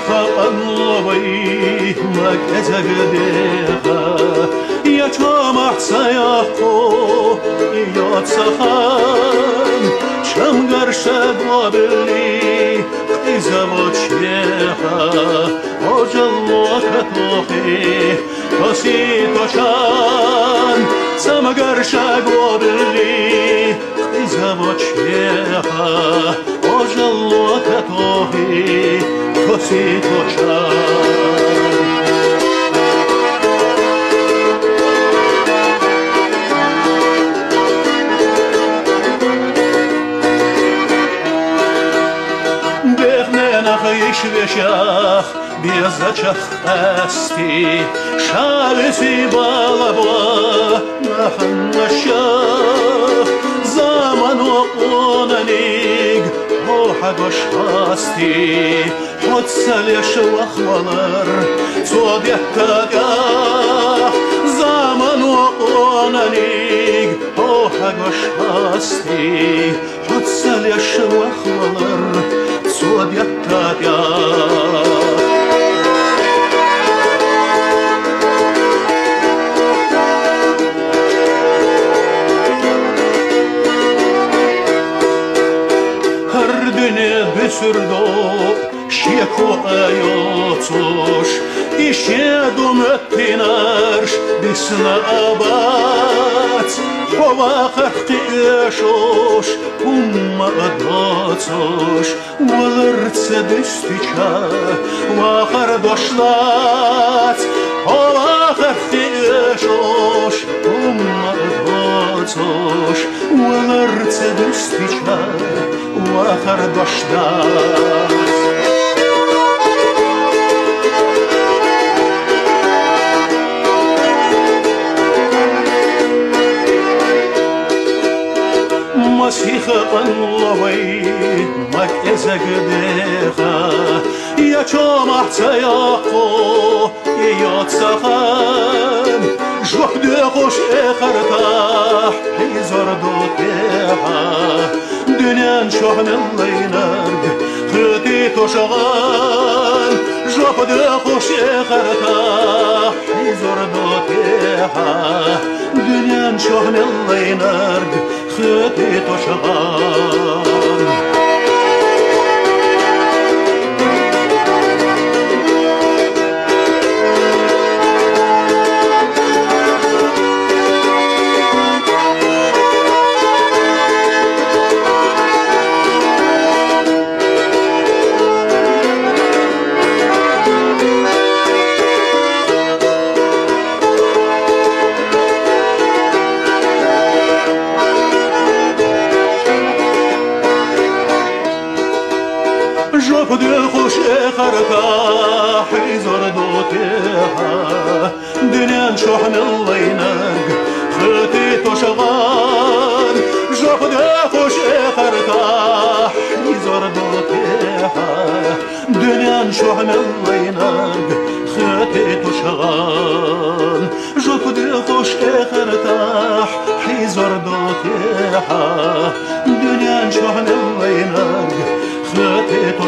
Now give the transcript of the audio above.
فقلبي مكزقديها يا جامع سياقو يا سخان شمگر شد بلی زبوچیها آجلو کتوخی کسی توشان شمگر شد بلی زبوچیها آجلو کتوخی کسی توشان خیش بشخ بیزچخ استی شالسی بالبا نخنشخ زمان و قوننیگ روحگوش هستی خود سلیش وخمالر تو دیتگه زمان و قوننیگ روحگوش هستی خود سلیش وخمالر Sodyattadya Her düne büsürdü şeko ayotuş İşedum öttinarş bisna abat Hova kırkı eşoş umma adatoş Valırtse düstüça Vakar doşlat Hova kırkı eşoş umma adatoş Valırtse düstüça Vakar doşlat Masihı anlavay mak ezegdeha Ya çomahta yaqo yat sahan Juhde hoş ekarta hizar doteha Dünyan şohnallaynar Khıti toşağan Juhde hoş ekarta hizar doteha Dünyan şohnallaynar Khıti toşağan Jopde hoş ekarta hizar doteha Dünyan şohnallaynar Khıti toşağan Jopde hoş ekarta hizar doteha Dünyan şohnallaynar Khıti toşağan Jopde hoş ekarta hizar doteha Dünyan şohnallaynar Khıti toşağan